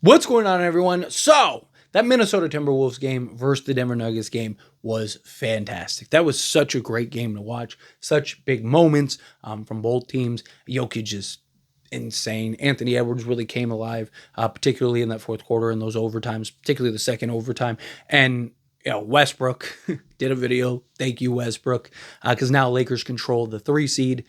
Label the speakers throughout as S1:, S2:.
S1: What's going on, everyone? So, that Minnesota Timberwolves game versus the Denver Nuggets game was fantastic. That was such a great game to watch. Such big moments from both teams. Jokic is insane. Anthony Edwards really came alive, particularly in that fourth quarter and those overtimes, particularly the second overtime. And Westbrook did a video. Thank you, Westbrook, because now Lakers control the 3 seed,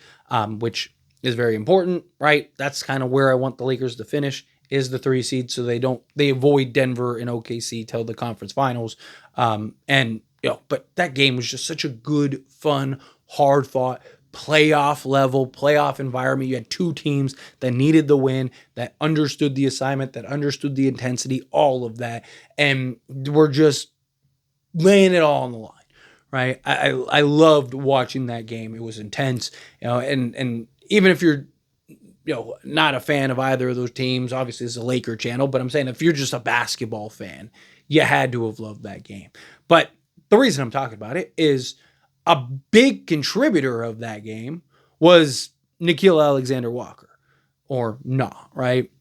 S1: which is very important, right? That's kind of where I want the Lakers to finish, is the 3 seed, so they avoid Denver and OKC till the conference finals. But that game was just such a good, fun, hard fought, playoff environment. You had 2 teams that needed the win, that understood the assignment, that understood the intensity, all of that, and we're just laying it all on the line, right? I loved watching that game. It was intense, and even if you're not a fan of either of those teams, obviously it's a Laker channel, but I'm saying if you're just a basketball fan, you had to have loved that game. But the reason I'm talking about it is a big contributor of that game was Nickeil Alexander-Walker, or right?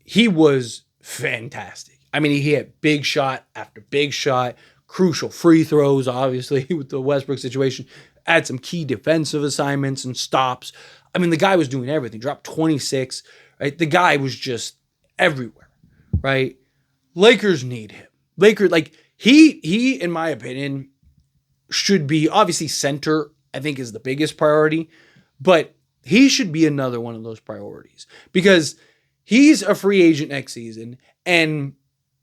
S1: He was fantastic. I mean, he hit big shot after big shot, crucial free throws, obviously, with the Westbrook situation, had some key defensive assignments and stops. I mean, the guy was doing everything. Dropped 26, right? The guy was just everywhere, right? Lakers need him. He, in my opinion, should be, obviously center, I think, is the biggest priority, but he should be another one of those priorities because he's a free agent next season, and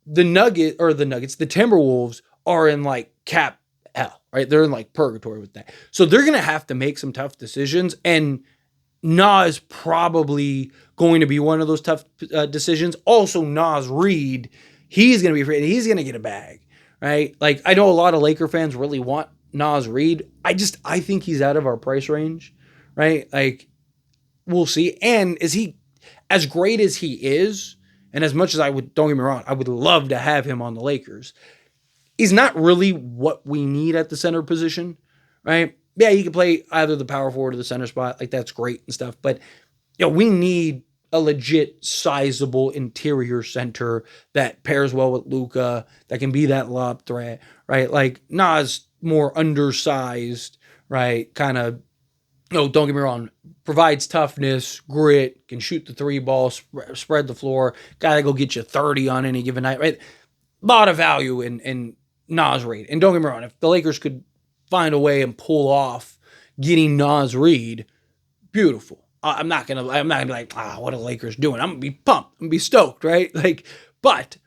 S1: the Timberwolves are in cap hell, right? They're in purgatory with that. So they're going to have to make some tough decisions, and Nas probably going to be one of those tough decisions. Also, Nas Reed, he's going to be free, and he's going to get a bag, right? I know a lot of Laker fans really want Nas Reed. I think he's out of our price range, right? We'll see. And is he as great as he is, and as much as don't get me wrong, I would love to have him on the Lakers, he's not really what we need at the center position, right? Yeah, he can play either the power forward or the center spot. That's great and stuff. But, we need a legit, sizable interior center that pairs well with Luka, that can be that lob threat, right? Nas, more undersized, right? Kind of, don't get me wrong, provides toughness, grit, can shoot the 3 ball, spread the floor, gotta go get you 30 on any given night, right? A lot of value in Nas Reed. And don't get me wrong, if the Lakers could find a way and pull off getting Nas Reed, beautiful. I'm not gonna be like, what are the Lakers doing? I'm gonna be pumped. I'm gonna be stoked, right? But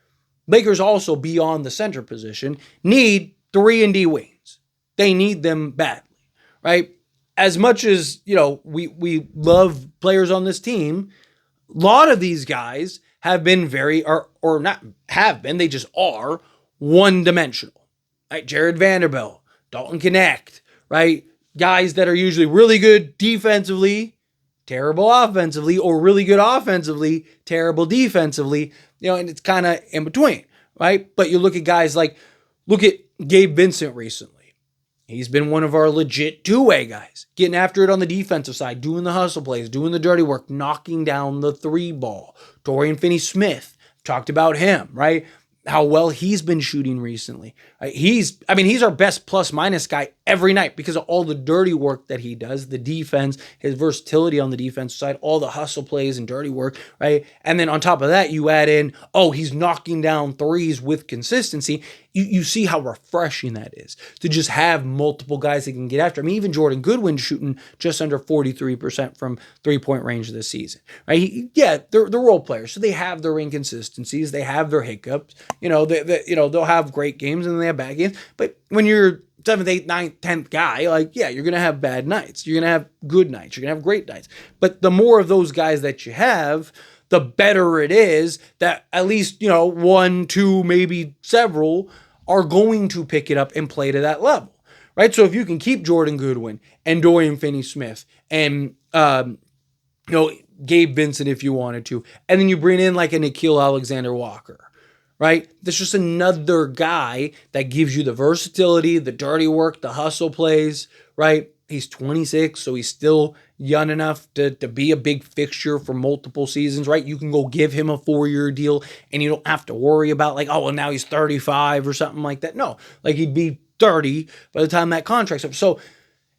S1: Lakers also, beyond the center position, need 3-and-D wings. They need them badly, right? As much as we love players on this team, a lot of these guys have been or not have been, they just are one-dimensional, right? Jared Vanderbilt, Dalton Connect, right? Guys that are usually really good defensively, terrible offensively, or really good offensively, terrible defensively, and it's kind of in between, right? But you look at guys look at Gabe Vincent recently. He's been one of our legit 2-way guys, getting after it on the defensive side, doing the hustle plays, doing the dirty work, knocking down the 3 ball. Dorian Finney-Smith, talked about him, right? How well he's been shooting recently. Right? He's our best plus-minus guy every night because of all the dirty work that he does, the defense, his versatility on the defensive side, all the hustle plays and dirty work, right? And then on top of that, you add in, he's knocking down 3s with consistency. You see how refreshing that is to just have multiple guys that can get after. Even Jordan Goodwin shooting just under 43% from 3-point range this season, right? They're role players, so they have their inconsistencies, they have their hiccups. They'll have great games and they have bad games. But when you're 7th, 8th, 9th, 10th guy, you're going to have bad nights. You're going to have good nights. You're going to have great nights. But the more of those guys that you have, the better it is that at least, 1, 2, maybe several are going to pick it up and play to that level, right? So if you can keep Jordan Goodwin and Dorian Finney-Smith and, Gabe Vincent if you wanted to, and then you bring in a Nickeil Alexander-Walker, right? That's just another guy that gives you the versatility, the dirty work, the hustle plays, right? He's 26, so he's still young enough to be a big fixture for multiple seasons, right? You can go give him a 4-year deal and you don't have to worry about like, oh, well, now he's 35 or something like that. No, like he'd be 30 by the time that contract's up. So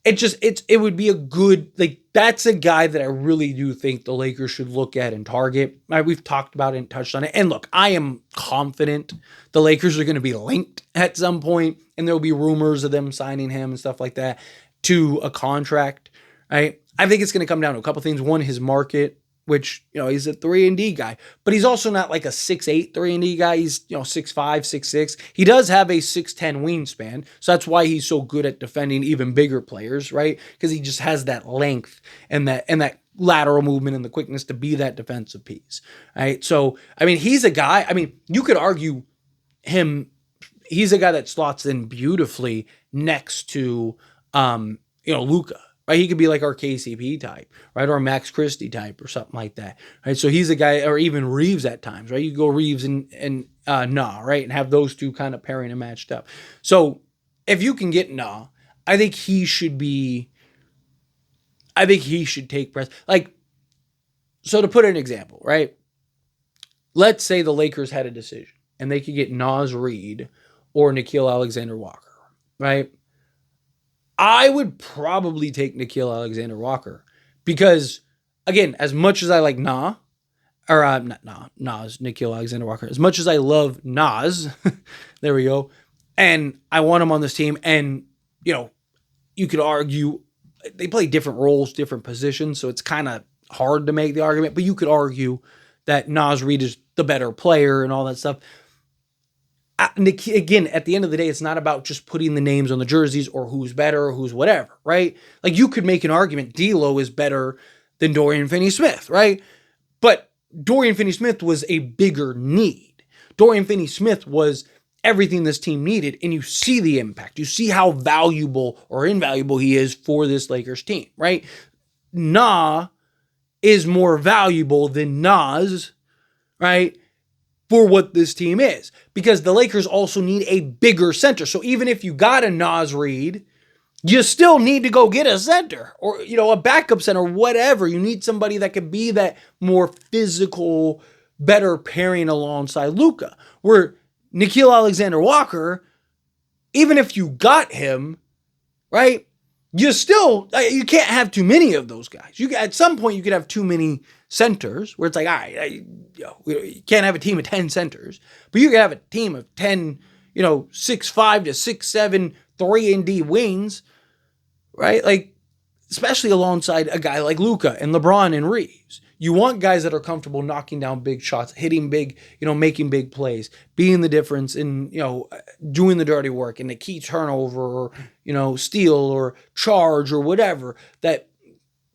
S1: it would be a good, like, that's a guy that I really do think the Lakers should look at and target. We've talked about it and touched on it. And look, I am confident the Lakers are going to be linked at some point, and there'll be rumors of them signing him and stuff like that to a contract, right? I think it's going to come down to a couple things. One, his market, which, he's a 3-and-D guy, but he's also not like a 6'8" 3-and-D guy. He's, 6'5", 6'6". He does have a 6'10" wingspan, so that's why he's so good at defending even bigger players, right? Because he just has that length and that lateral movement and the quickness to be that defensive piece, right? So, he's a guy, you could argue he's a guy that slots in beautifully next to, Luka. Right, he could be like our KCP type, right, or a Max Christie type, or something like that, right? So he's a guy, or even Reeves at times, right? You go Reeves and right, and have those two kind of pairing and matched up. So if you can get I think he should take press. Like, so to put an example, right? Let's say the Lakers had a decision and they could get Naz Reid or Nickeil Alexander-Walker, right? I would probably take Nickeil Alexander-Walker because, again, as much as I like Nickeil Alexander-Walker, as much as I love Nas, there we go, and I want him on this team, and, you could argue they play different roles, different positions, so it's kind of hard to make the argument, but you could argue that Naz Reid is the better player and all that stuff. Again, at the end of the day, it's not about just putting the names on the jerseys or who's better or who's whatever, right? Like, you could make an argument D'Lo is better than Dorian Finney-Smith, right? But Dorian Finney-Smith was a bigger need. Dorian Finney-Smith was everything this team needed, and you see the impact. You see how valuable or invaluable he is for this Lakers team, right? Is more valuable than Nas, right? For what this team is, because the Lakers also need a bigger center. So even if you got a Naz Reid, you still need to go get a center or, a backup center, whatever. You need somebody that could be that more physical, better pairing alongside Luka. Where Nickeil Alexander-Walker, even if you got him, right, you can't have too many of those guys. At some point, you could have too many centers where it's like, all right, you can't have a team of 10 centers, but you can have a team of 10, 6'5" to 6'7", 3-and-D wings, right? Like, especially alongside a guy like Luka and LeBron and Reeves. You want guys that are comfortable knocking down big shots, hitting big, making big plays, being the difference in, doing the dirty work and the key turnover or, steal or charge or whatever that,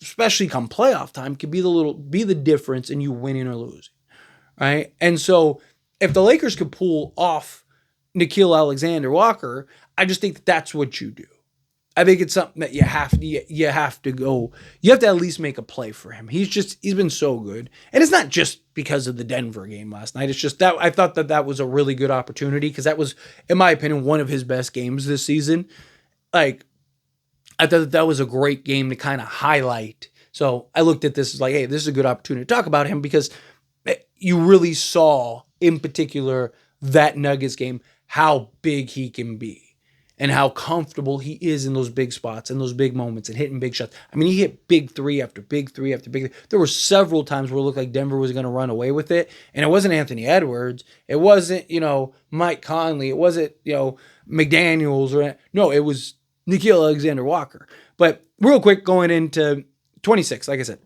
S1: especially come playoff time, could be the difference in you winning or losing, right? And so if the Lakers could pull off Nickeil Alexander-Walker, I just think that's what you do. I think it's something that you have to at least make a play for him. He's been so good. And it's not just because of the Denver game last night. It's just that I thought that was a really good opportunity because that was, in my opinion, one of his best games this season. Like, I thought that was a great game to kind of highlight. So I looked at this as like, hey, this is a good opportunity to talk about him because you really saw, in particular, that Nuggets game, how big he can be. And how comfortable he is in those big spots and those big moments and hitting big shots. He hit big three after big three after big three. There were several times where it looked like Denver was going to run away with it. And it wasn't Anthony Edwards. It wasn't, Mike Conley. It wasn't, McDaniels. No, it was Nickeil Alexander-Walker. But real quick, going into 26, like I said,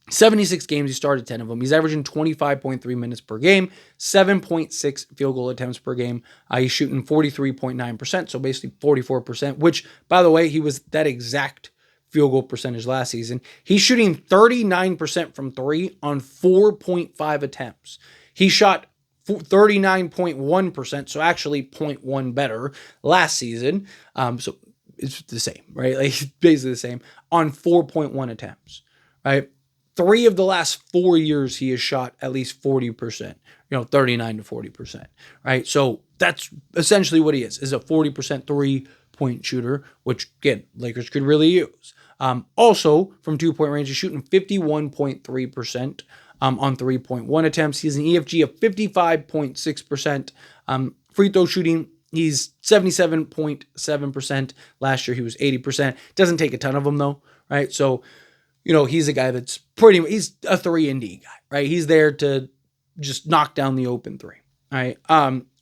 S1: 76 games, he started 10 of them. He's averaging 25.3 minutes per game, 7.6 field goal attempts per game. He's shooting 43.9%, so basically 44%, which, by the way, he was that exact field goal percentage last season. He's shooting 39% from three on 4.5 attempts. He shot 39.1%, so actually 0.1 better last season. So it's the same, right? Like, basically the same on 4.1 attempts, right? 3 of the last 4 years, he has shot at least 40%, 39 to 40%, right? So That's essentially what he is a 40% three-point shooter, which, again, Lakers could really use. Also, from two-point range, he's shooting 51.3% on 3.1 attempts. He has an EFG of 55.6%. Free throw shooting, he's 77.7%. Last year, he was 80%. Doesn't take a ton of them, though, right? So, he's a guy that's he's a 3-and-D guy, right? He's there to just knock down the open three, right?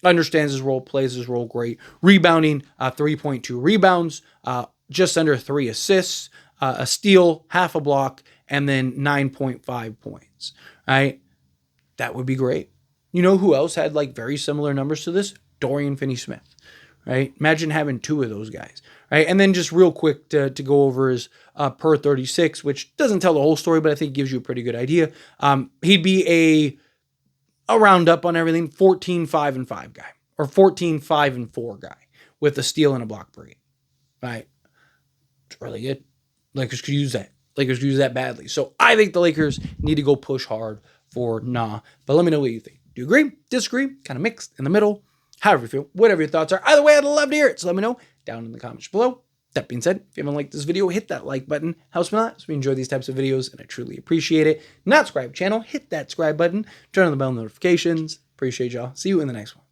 S1: Understands his role, plays his role great. Rebounding, 3.2 rebounds, just under 3 assists, a steal, half a block, and then 9.5 points, right? That would be great. You know who else had like very similar numbers to this? Dorian Finney-Smith, right? Imagine having 2 of those guys, right? And then just real quick to go over his per 36, which doesn't tell the whole story, but I think gives you a pretty good idea. He'd be a round up on everything, 14-5-5 guy, or 14-5-4 guy with a steal and a block per game, right? It's really good. Lakers could use that. Lakers could use that badly. So I think the Lakers need to go push hard for Nah. But let me know what you think. Do you agree? Disagree? Kind of mixed in the middle? However you feel, whatever your thoughts are. Either way, I'd love to hear it. So let me know down in the comments below. That being said, if you haven't liked this video, hit that like button. Helps me a lot. So we enjoy these types of videos, and I truly appreciate it. Not subscribe channel, hit that subscribe button. Turn on the bell notifications. Appreciate y'all. See you in the next one.